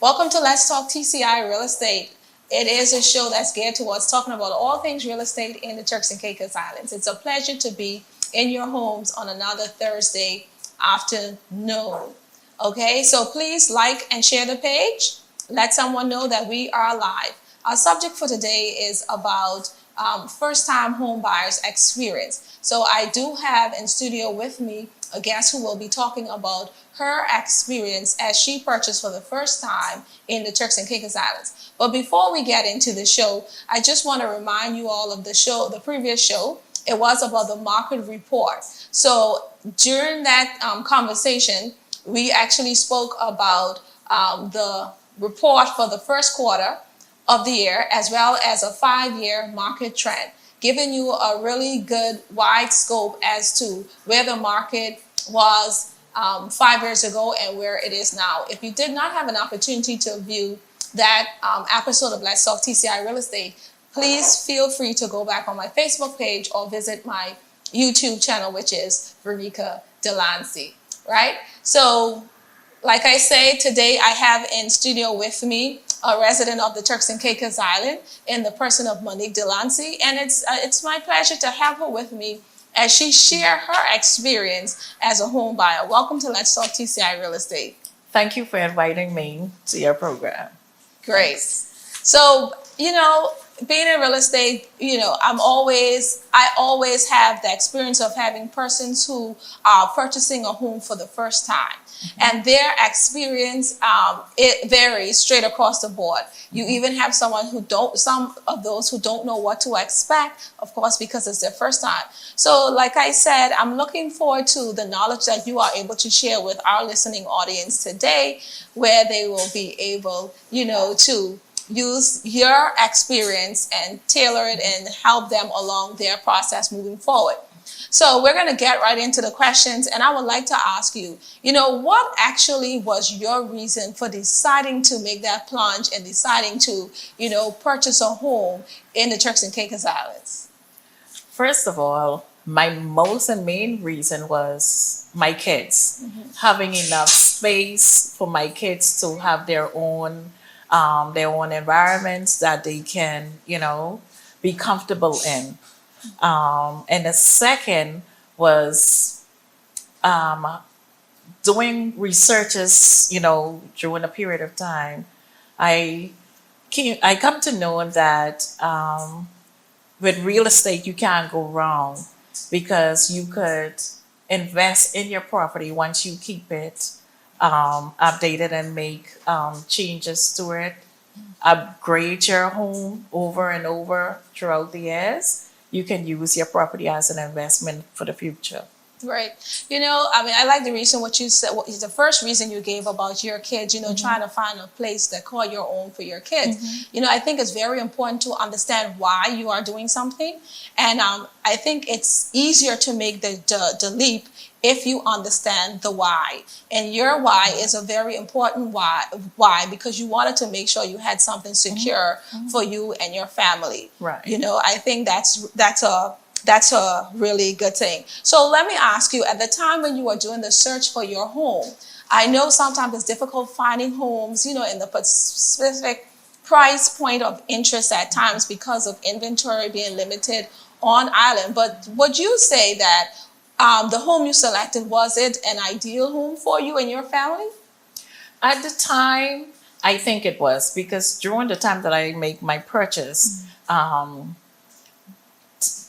Welcome to Let's Talk TCI Real Estate. It is a show that's geared towards talking about all things real estate in the Turks and Caicos Islands. It's a pleasure to be in your homes on another Thursday afternoon. Okay, so please like and share the page. Let someone know that we are live. Our subject for today is about first-time home buyers experience. So I do have in studio with me a guest who will be talking about her experience as she purchased for the first time in the Turks and Caicos Islands. But before we get into the show, I just want to remind you all of the previous show. It was about the market report. So during that conversation, we actually spoke about the report for the first quarter of the year, as well as a 5-year market trend, giving you a really good wide scope as to where the market was 5 years ago and where it is now. If you did not have an opportunity to view that episode of Let's Talk TCI Real Estate, please feel free to go back on my Facebook page or visit my YouTube channel, which is Veronica Delancy, right? So, like I say, today I have in studio with me a resident of the Turks and Caicos Island in the person of Monique Delancy, and it's my pleasure to have her with me as she shares her experience as a home buyer. Welcome to Let's Talk TCI Real Estate. Thank you for inviting me to your program. Great. So, being in real estate, I always have the experience of having persons who are purchasing a home for the first time. And their experience, it varies straight across the board. You even have some of those who don't know what to expect, of course, because it's their first time. So like I said, I'm looking forward to the knowledge that you are able to share with our listening audience today, where they will be able, to use your experience and tailor it and help them along their process moving forward. So we're going to get right into the questions, and I would like to ask you, what actually was your reason for deciding to make that plunge and deciding to, purchase a home in the Turks and Caicos Islands? First of all, my most and main reason was my kids. Having enough space for my kids to have their own environments that they can, be comfortable in. And the second was doing researches, during a period of time. I come to know that with real estate, you can't go wrong because you could invest in your property once you keep it updated and make changes to it, upgrade your home over and over throughout the years. You can use your property as an investment for the future. Right. I like the reason what you said, the first reason you gave about your kids, trying to find a place that call your own for your kids. I think it's very important to understand why you are doing something. And I think it's easier to make the leap if you understand the why. And your why is a very important why because you wanted to make sure you had something secure for you and your family. Right. I think that's a really good thing. So let me ask you, at the time when you were doing the search for your home, I know sometimes it's difficult finding homes, in the specific price point of interest at times because of inventory being limited on island. But would you say that the home you selected, was it an ideal home for you and your family? At the time, I think it was, because during the time that I make my purchase,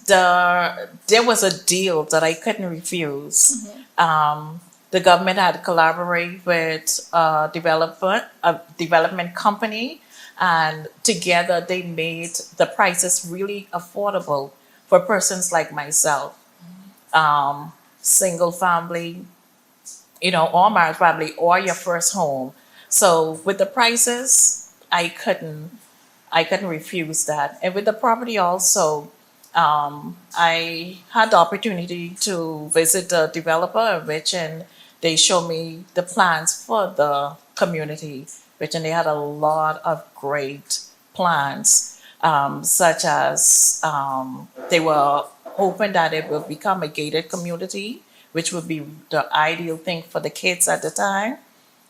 there was a deal that I couldn't refuse. The government had collaborated with a development company, and together they made the prices really affordable for persons like myself. Single family, or married family, or your first home. So with the prices, I couldn't refuse that. And with the property also, I had the opportunity to visit the developer, and they showed me the plans for the community, and they had a lot of great plans, such as they were hoping that it will become a gated community, which would be the ideal thing for the kids at the time.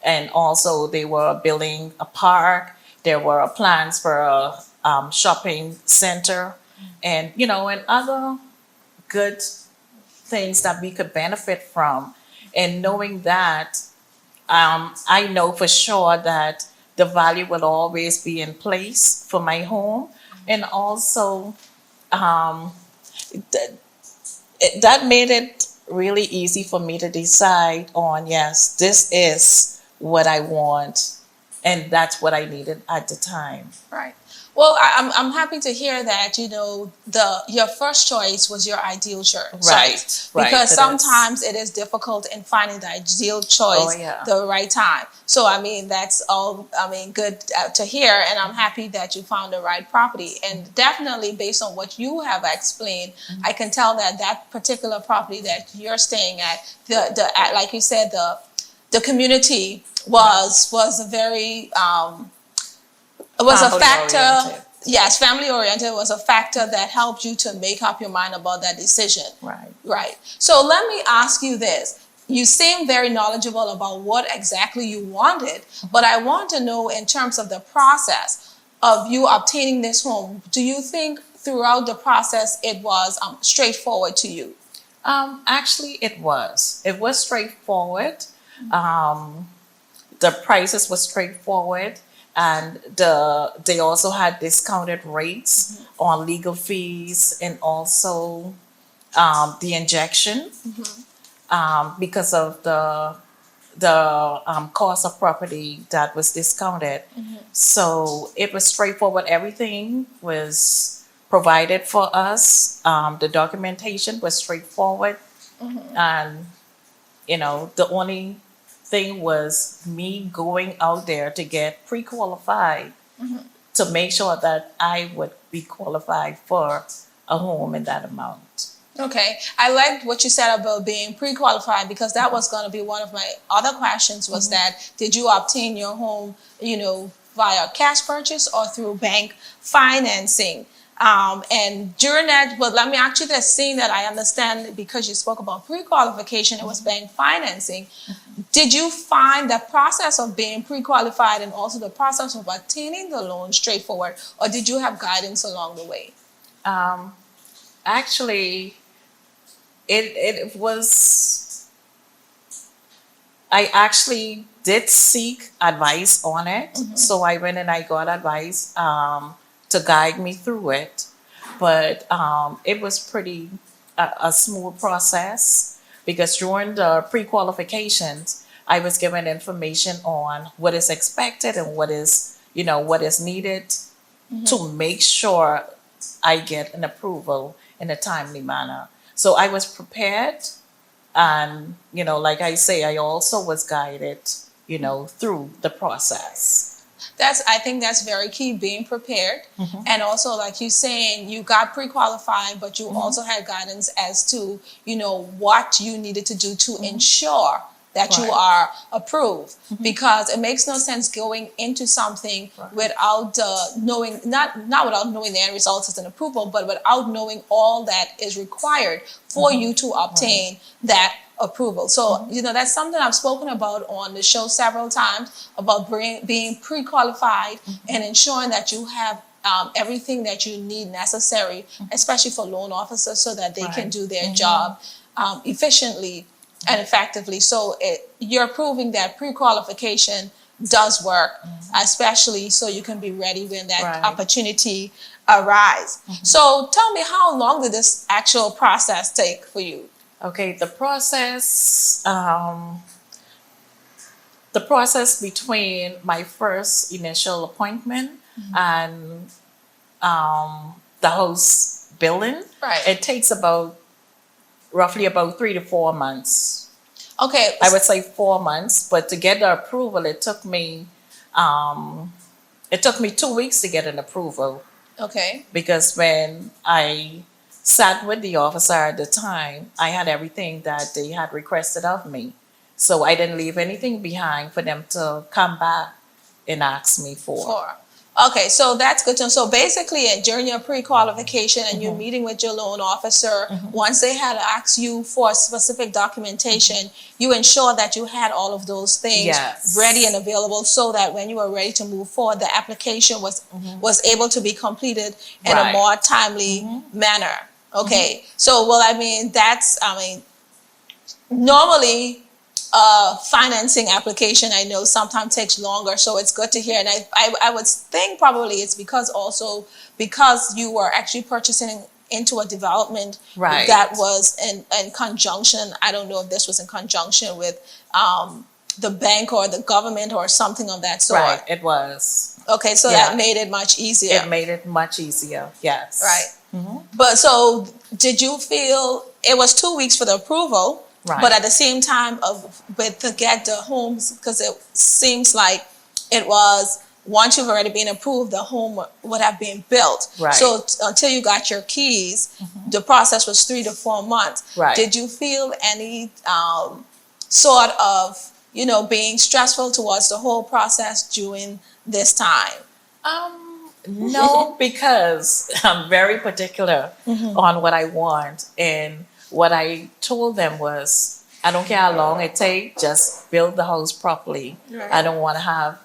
and also they were building a park. There were plans for a shopping center, and and other good things that we could benefit from. And knowing that, I know for sure that the value will always be in place for my home, and also um, th- that made it really easy for me to decide on, yes, this is what I want, and that's what I needed at the time. Right. Well, I'm happy to hear that, your first choice was your ideal choice. Right, Because it is. sometimes it is difficult in finding the ideal Oh choice yeah. the right time. So I mean that's all, good to hear, and I'm happy that you found the right property. And definitely based on what you have explained, I can tell that that particular property that you're staying at, like you said, the community was a very it was a Family factor. oriented. Yes, family oriented was a factor that helped you to make up your mind about that decision. Right. Right. So let me ask you this. You seem very knowledgeable about what exactly you wanted, but I want to know, in terms of the process of you obtaining this home, do you think throughout the process it was straightforward to you? Actually, it was. It was straightforward. Um, the prices were straightforward, and they also had discounted rates on legal fees, and also the injection, because of the cost of property that was discounted. So it was straightforward. Everything was provided for us. The documentation was straightforward, and the only thing was me going out there to get pre-qualified to make sure that I would be qualified for a home in that amount. Okay, I liked what you said about being pre-qualified, because that was going to be one of my other questions, was that did you obtain your home, via cash purchase or through bank financing? And during that, well, let me actually just seeing that I understand, because you spoke about pre-qualification, it was bank financing. Did you find the process of being pre-qualified and also the process of obtaining the loan straightforward, or did you have guidance along the way? Um, Actually, it was, I actually did seek advice on it. So I went and I got advice to guide me through it. But it was pretty a smooth process, because during the pre-qualifications, I was given information on what is expected and what is needed to make sure I get an approval in a timely manner. So I was prepared, and like I say, I also was guided, through the process. I think that's very key, being prepared. And also, like you saying, you got pre-qualified, but you also had guidance as to, what you needed to do to ensure that you Right. are approved. Because it makes no sense going into something without knowing, not without knowing the end results as an approval, but without knowing all that is required for you to obtain that approval. So, that's something I've spoken about on the show several times, about being pre-qualified and ensuring that you have everything that you need necessary, especially for loan officers, so that they can Right. do their job efficiently and effectively. So you're proving that pre-qualification does work, especially so you can be ready when that Right. opportunity arises. So tell me, how long did this actual process take for you? Okay, the process between my first initial appointment and the house billing, Right. it takes roughly about 3 to 4 months. Okay. I would say 4 months, but to get the approval, it took me 2 weeks to get an approval, Okay. because when I sat with the officer at the time, I had everything that they had requested of me. So I didn't leave anything behind for them to come back and ask me for. Okay, so that's good to know. So basically, during your pre-qualification and you're meeting with your loan officer, once they had asked you for specific documentation, you ensure that you had all of those things Yes. ready and available, so that when you were ready to move forward, the application was able to be completed in a Right. more timely manner. Okay, so well, normally financing application, I know sometimes takes longer, so it's good to hear. And I would think probably it's because you were actually purchasing into a development Right. that was in conjunction. I don't know if this was in conjunction with the bank or the government or something of that sort. Right, it was. Okay, so Yeah. that made it much easier. It made it much easier, yes. Right. But so did you feel it was 2 weeks for the approval? Right. But at the same time to get the homes, because it seems like it was, once you've already been approved, the home would have been built. Right. So until you got your keys, the process was 3 to 4 months. Right. Did you feel any sort of, being stressful towards the whole process during this time? No, because I'm very particular on what I want, and what I told them was, I don't care how long it takes, just build the house properly. Right. I don't want to have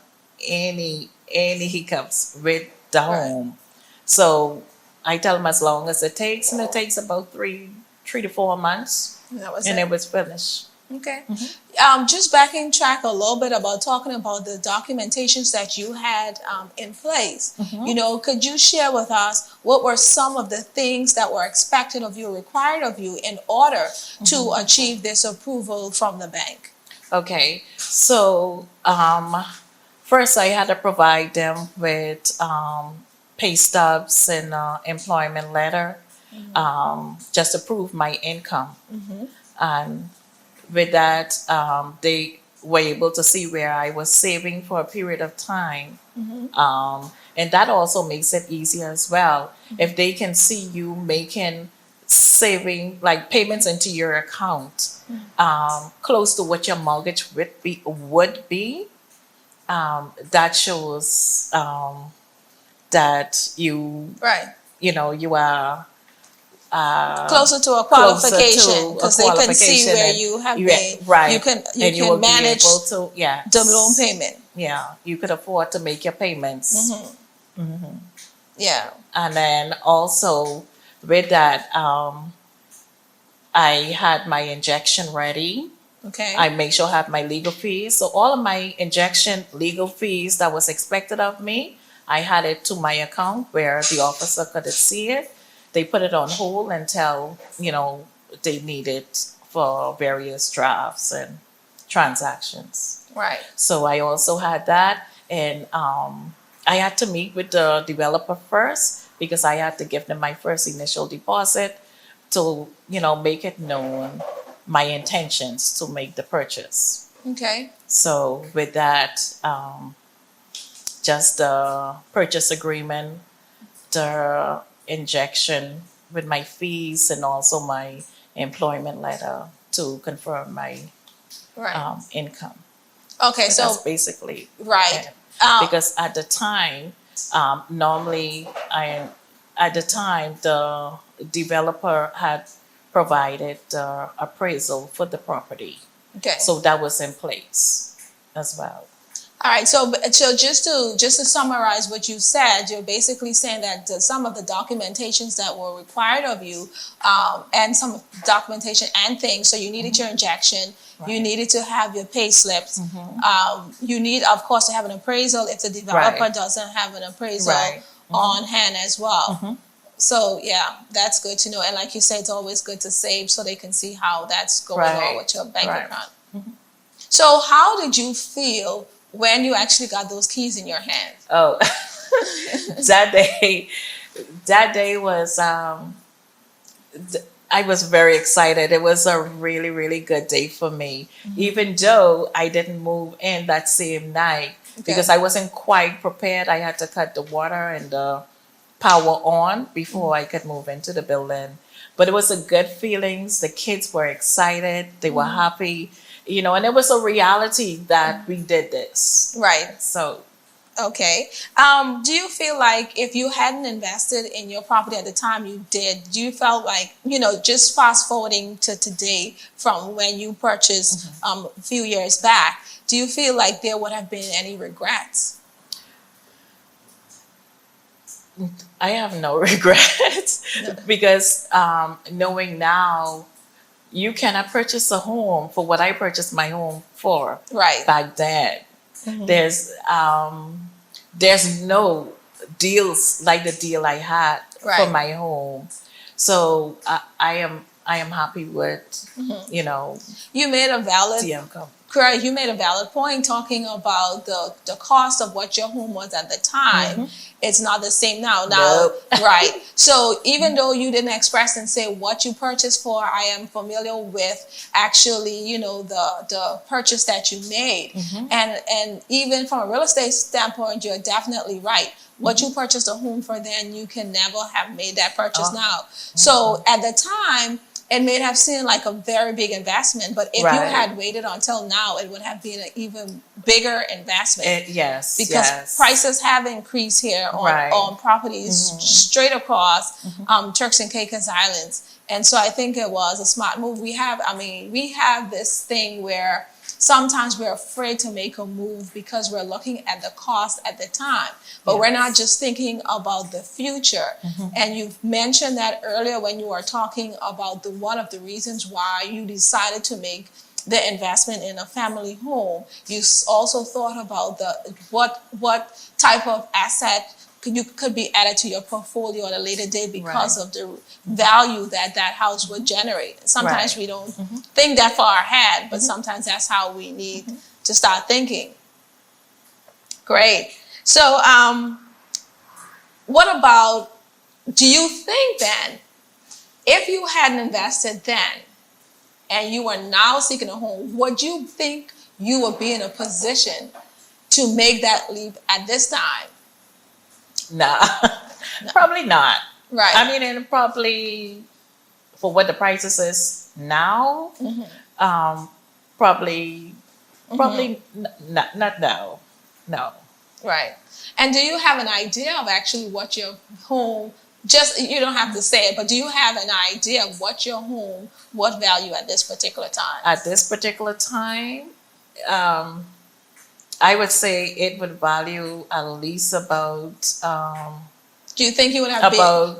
any hiccups with the home. So I tell them as long as it takes, and it takes about 3 to 4 months, That was and it. it was finished. Okay. Just backing track a little bit about talking about the documentations that you had in place. Could you share with us what were some of the things that were expected of you, required of you, in order to achieve this approval from the bank? Okay, so first I had to provide them with pay stubs and employment letter, just to prove my income. And with that, they were able to see where I was saving for a period of time. And that also makes it easier as well. If they can see you making saving, like payments into your account, close to what your mortgage would be, that shows that you Right. you are Closer to a qualification, because they can see where you have been. right. You can And you will manage be able to, yes. the loan payment. Yeah, you could afford to make your payments. Yeah. And then also with that, I had my injection ready. Okay. I make sure I have my legal fees. So all of my injection legal fees that was expected of me, I had it to my account where the officer could see it. They put it on hold until, they need it for various drafts and transactions. Right. So I also had that. And I had to meet with the developer first, because I had to give them my first initial deposit to, make it known my intentions to make the purchase. Okay. So with that, just the purchase agreement, the injection with my fees, and also my employment letter to confirm my Right. income. Okay. So So that's basically right. it. Because at the time, normally at the time the developer had provided the appraisal for the property, Okay. so that was in place as well. All right. So just to summarize what you said, you're basically saying that some of the documentations that were required of you, and some documentation and things. So you needed your injection. You Right. needed to have your pay slips. You need, of course, to have an appraisal if the developer Right. doesn't have an appraisal Right. on hand as well. So yeah, that's good to know. And like you say, it's always good to save so they can see how that's going on Right. with your bank Right. account. So how did you feel when you actually got those keys in your hand? Oh, that day was I was very excited. It was a really, really good day for me. Even though I didn't move in that same night, because I wasn't quite prepared. I had to cut the water and the power on before I could move into the building. But it was a good feelings. The kids were excited. They were happy, and it was a reality that we did this. Right. So Okay. Do you feel like if you hadn't invested in your property at the time you did, do you felt like, just fast forwarding to today from when you purchased a few years back, do you feel like there would have been any regrets? I have no regrets because knowing now you cannot purchase a home for what I purchased my home for Right. back then. There's no deals like the deal I had for Right. my home. So I am happy with You made a valid the income. Correct. You made a valid point talking about the cost of what your home was at the time. It's not the same now. Nope. Right. So even though you didn't express and say what you purchased for, I am familiar with actually, the purchase that you made. And even from a real estate standpoint, you're definitely right. What you purchased a home for then, you can never have made that purchase now. So at the time, it may have seemed like a very big investment, but if you had waited until now, it would have been an even bigger investment. Yes, Because prices have increased here on properties straight across Turks and Caicos Islands. And so I think it was a smart move. We have this thing where sometimes we're afraid to make a move because we're looking at the cost at the time, but we're not just thinking about the future. And you've mentioned that earlier when you were talking about one of the reasons why you decided to make the investment in a family home. You also thought about what type of asset could be added to your portfolio at a later date because of the value that house would generate. Sometimes we don't think that far ahead, but sometimes that's how we need to start thinking. Great. So what about, do you think then, if you hadn't invested then and you are now seeking a home, would you think you would be in a position to make that leap at this time? Nah, probably not. Right. I mean, and probably for what the prices is now, probably not now. No. Right. And do you have an idea of actually what your home, you don't have to say it, but do you have an idea of what your home, what value at this particular time? At this particular time, I would say it would value at least about. Do you think you would have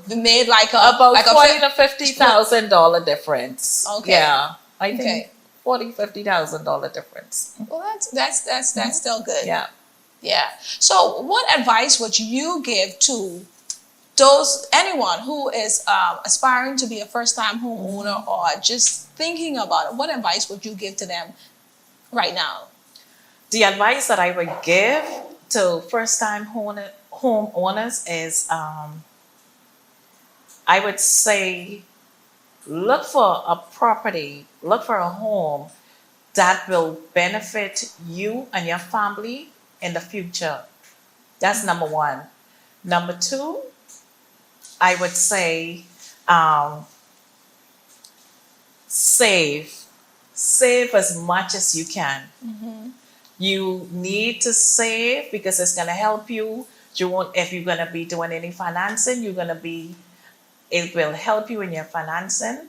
made like about like $40,000 to $50,000 difference? Okay. Yeah, I think $40,000 to $50,000 difference. Well, that's still good. Yeah. Yeah. So, what advice would you give to anyone who is aspiring to be a first-time homeowner or just thinking about it? What advice would you give to them right now? The advice that I would give to first-time homeowners is, I would say, look for a home that will benefit you and your family in the future. That's number one. Number two, I would say, save as much as you can. You need to save because it's going to help you. If you're going to be doing any financing, it will help you in your financing.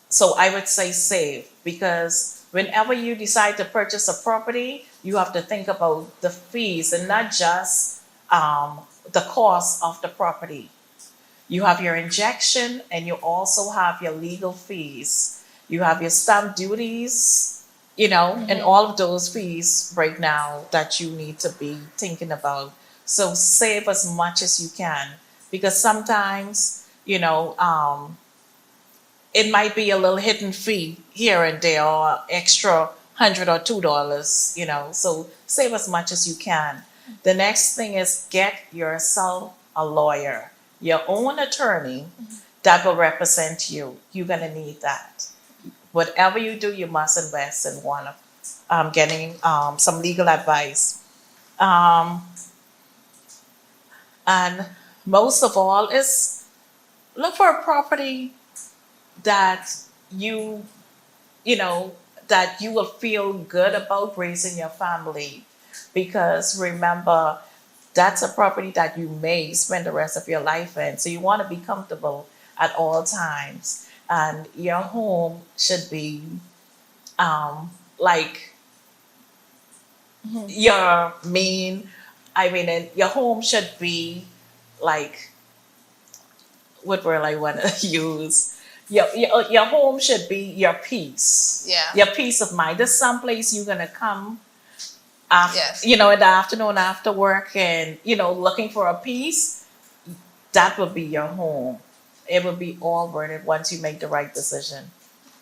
So I would say save, because whenever you decide to purchase a property, you have to think about the fees and not just the cost of the property. You have your injection and you also have your legal fees. You have your stamp duties, and all of those fees right now that you need to be thinking about. So save as much as you can, because sometimes, it might be a little hidden fee here and there or extra $100 or $2, so save as much as you can. The next thing is get yourself a lawyer, your own attorney that will represent you. You're going to need that. Whatever you do, you must invest in one of getting some legal advice. And most of all is look for a property that that you will feel good about raising your family. because remember, that's a property that you may spend the rest of your life in. So you want to be comfortable at all times. And your home should be like your main, your home should be like, what word I want to use? Your home should be your peace. Yeah. Your peace of mind. There's some place you're going to come after, Yes. in the afternoon after work and, looking for a peace. That would be your home. It would be all worth it once you make the right decision.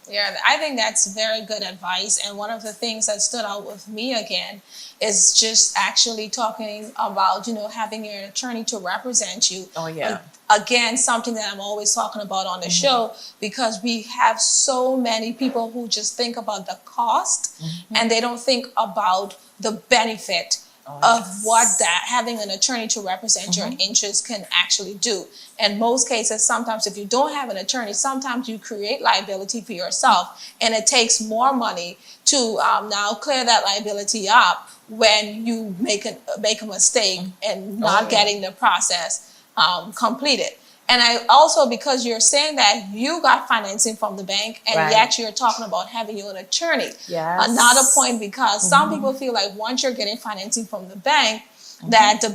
Yeah, I think that's very good advice. And one of the things that stood out with me again is just actually talking about, having your attorney to represent you. Oh, yeah. Again, something that I'm always talking about on the show, because we have so many people who just think about the cost and they don't think about the benefit of what that having an attorney to represent your interests can actually do. In most cases, sometimes if you don't have an attorney, sometimes you create liability for yourself, and it takes more money to now clear that liability up when you make a mistake and not getting the process completed. And I also, because you're saying that you got financing from the bank and yet you're talking about having your own attorney. Yes. Another point, because some people feel like once you're getting financing from the bank, that the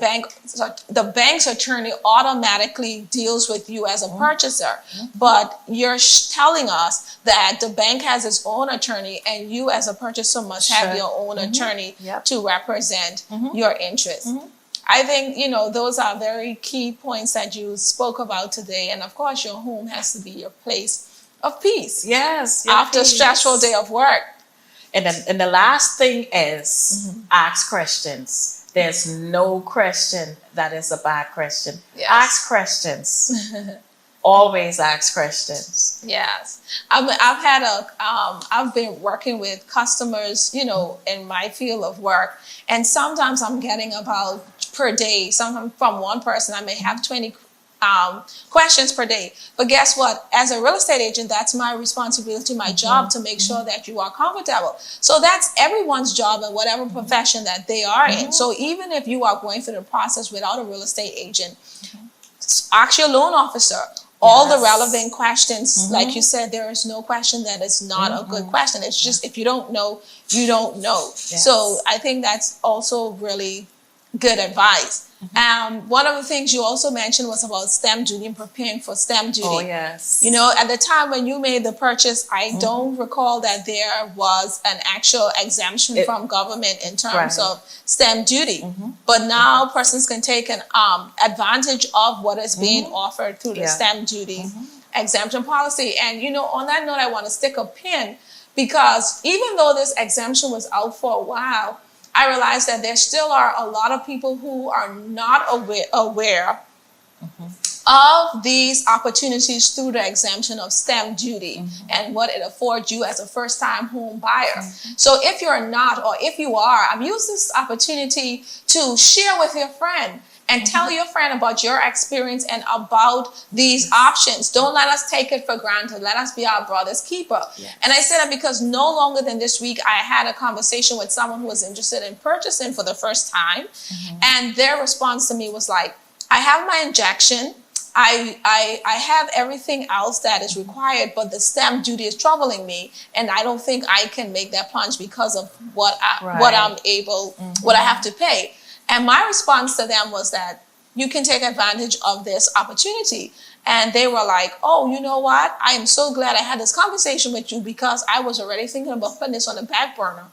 bank's attorney automatically deals with you as a purchaser. But you're telling us that the bank has its own attorney and you as a purchaser must have your own attorney to represent your interests. I think, those are very key points that you spoke about today. And of course, your home has to be your place of peace. Yes. After a stressful day of work. And the last thing is ask questions. There's no question that is a bad question. Yes. Ask questions. Always ask questions. Yes. I've been working with customers, in my field of work. And sometimes I'm getting about per day, sometimes from one person, I may have 20 questions per day. But guess what? As a real estate agent, that's my responsibility, my job, to make sure that you are comfortable. So that's everyone's job in whatever profession that they are in. So even if you are going through the process without a real estate agent, ask your loan officer all the relevant questions. Like you said, there is no question that is not a good question. It's just, if you don't know, you don't know. Yes. So I think that's also really good advice. One of the things you also mentioned was about stamp duty and preparing for stamp duty. Oh, yes. At the time when you made the purchase, I don't recall that there was an actual exemption from government in terms of stamp duty. But now persons can take an advantage of what is being offered through the stamp duty exemption policy. And, on that note, I want to stick a pin, because even though this exemption was out for a while, I realized that there still are a lot of people who are not aware of these opportunities through the exemption of stamp duty and what it affords you as a first-time home buyer. So if you're not, or if you are, I've used this opportunity to share with your friend and tell your friend about your experience and about these options. Don't let us take it for granted. Let us be our brother's keeper. Yes. And I say that because no longer than this week, I had a conversation with someone who was interested in purchasing for the first time. And their response to me was like, I have my injection. I have everything else that is required, but the stamp duty is troubling me, and I don't think I can make that plunge because of what I'm able, what I have to pay. And my response to them was that you can take advantage of this opportunity. And they were like, oh, you know what? I am so glad I had this conversation with you, because I was already thinking about putting this on the back burner,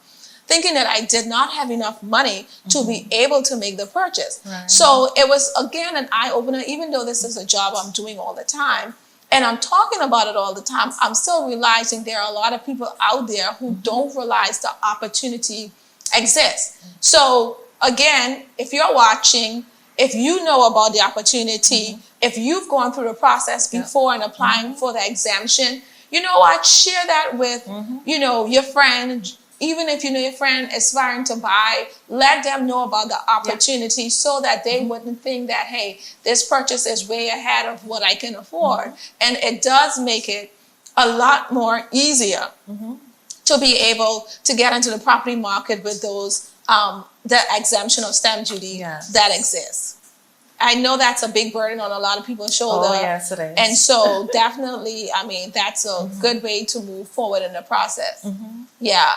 thinking that I did not have enough money to be able to make the purchase. Right. So it was, again, an eye-opener. Even though this is a job I'm doing all the time, and I'm talking about it all the time, I'm still realizing there are a lot of people out there who don't realize the opportunity exists. So again, if you're watching, if you know about the opportunity, if you've gone through the process before and applying for the exemption, you know what? Share that with, your friend. Even if you know your friend aspiring to buy, let them know about the opportunity so that they wouldn't think that, hey, this purchase is way ahead of what I can afford. And it does make it a lot more easier to be able to get into the property market with those the exemption of stamp duty that exists. I know that's a big burden on a lot of people's shoulder. Oh, yes, it is. And so definitely, I mean, that's a good way to move forward in the process. Yeah.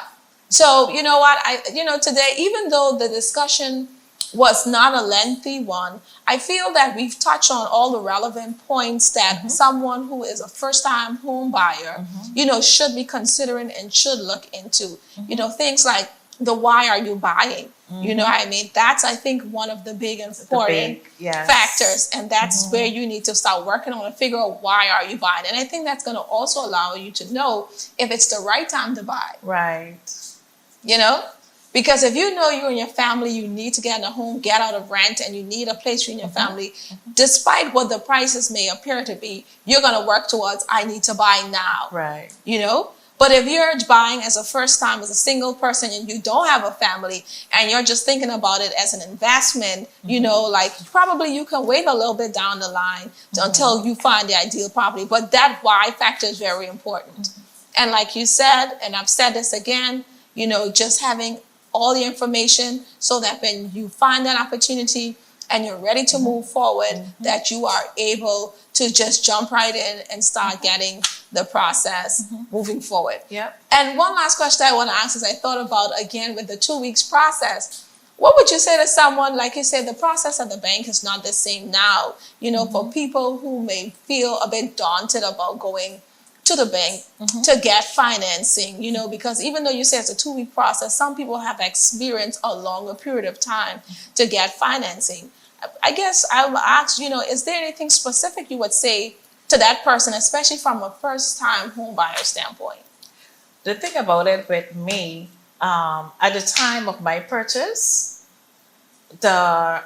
So, you know what, today, even though the discussion was not a lengthy one, I feel that we've touched on all the relevant points that someone who is a first-time home buyer, should be considering and should look into. Things like the why are you buying? You know what I mean? That's, I think, one of the big important factors. And that's where you need to start working on and figure out why are you buying. And I think that's going to also allow you to know if it's the right time to buy. Right. Because if you know you and your family, you need to get in a home, get out of rent, and you need a place for you and your family, despite what the prices may appear to be, you're going to work towards, I need to buy now. Right. But if you're buying as a first time, as a single person, and you don't have a family, and you're just thinking about it as an investment, probably you can wait a little bit down the line until you find the ideal property. But that why factor is very important. And like you said, and I've said this again, just having all the information so that when you find that opportunity and you're ready to move forward, that you are able to just jump right in and start getting the process moving forward. Yep. And one last question I want to ask is, I thought about, again, with the 2 weeks process, what would you say to someone, like you said, the process at the bank is not the same now, for people who may feel a bit daunted about going to the bank to get financing, because even though you say it's a 2 week process, some people have experienced a longer period of time to get financing. I guess I will ask, is there anything specific you would say to that person, especially from a first-time home buyer standpoint? The thing about it with me, at the time of my purchase, there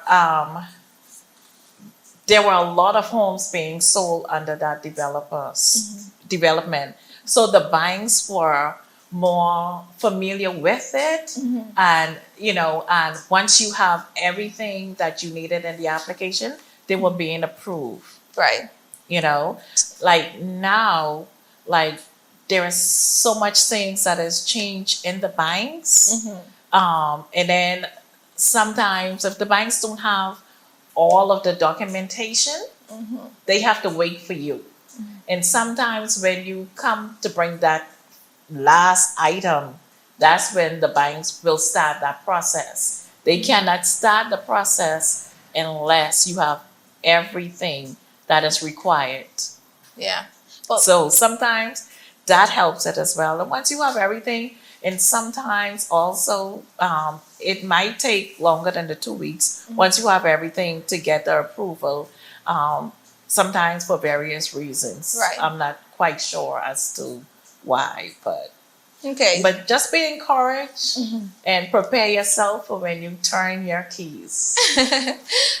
were a lot of homes being sold under that developer's development. So the banks were more familiar with it, and and once you have everything that you needed in the application, they were being approved. Right. Like now, like there is so much things that has changed in the banks, and then sometimes if the banks don't have all of the documentation, they have to wait for you. And sometimes when you come to bring that last item, that's when the banks will start that process. They cannot start the process unless you have everything that is required. Yeah. So sometimes that helps it as well. And once you have everything, and sometimes also it might take longer than the 2 weeks once you have everything to get the approval, sometimes for various reasons. Right. I'm not quite sure as to why, but okay. But just be encouraged and prepare yourself for when you turn your keys.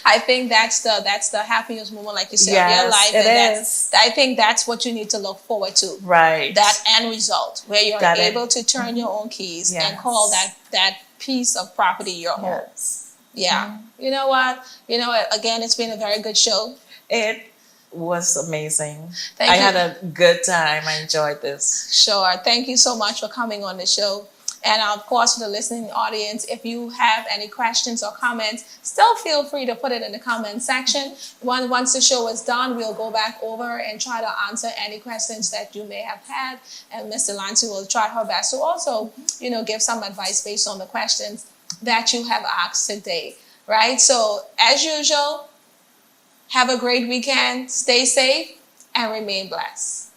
I think that's the happiest moment, like you said, Yes, of your life. it And is. I think that's what you need to look forward to. Right. That end result where you're That able to turn your own keys and call that piece of property your home. Yes. Yeah. You know what? Again, it's been a very good show. It was amazing. Thank I you. had a good time. I enjoyed this. Sure. Thank you so much for coming on the show. And of course, for the listening audience, if you have any questions or comments, still feel free to put it in the comment section. Once the show is done, we'll go back over and try to answer any questions that you may have had. And Ms. Delancy will try her best to also, give some advice based on the questions that you have asked today. Right? So, as usual, have a great weekend, stay safe, and remain blessed.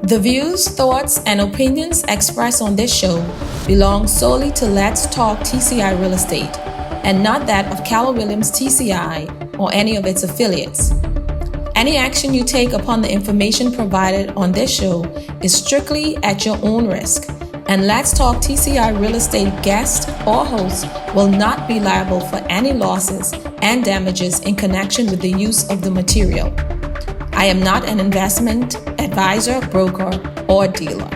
The views, thoughts, and opinions expressed on this show belong solely to Let's Talk TCI Real Estate and not that of Keller Williams TCI or any of its affiliates. Any action you take upon the information provided on this show is strictly at your own risk, and Let's Talk TCI Real Estate guest or host will not be liable for any losses and damages in connection with the use of the material. I am not an investment advisor, broker, or dealer.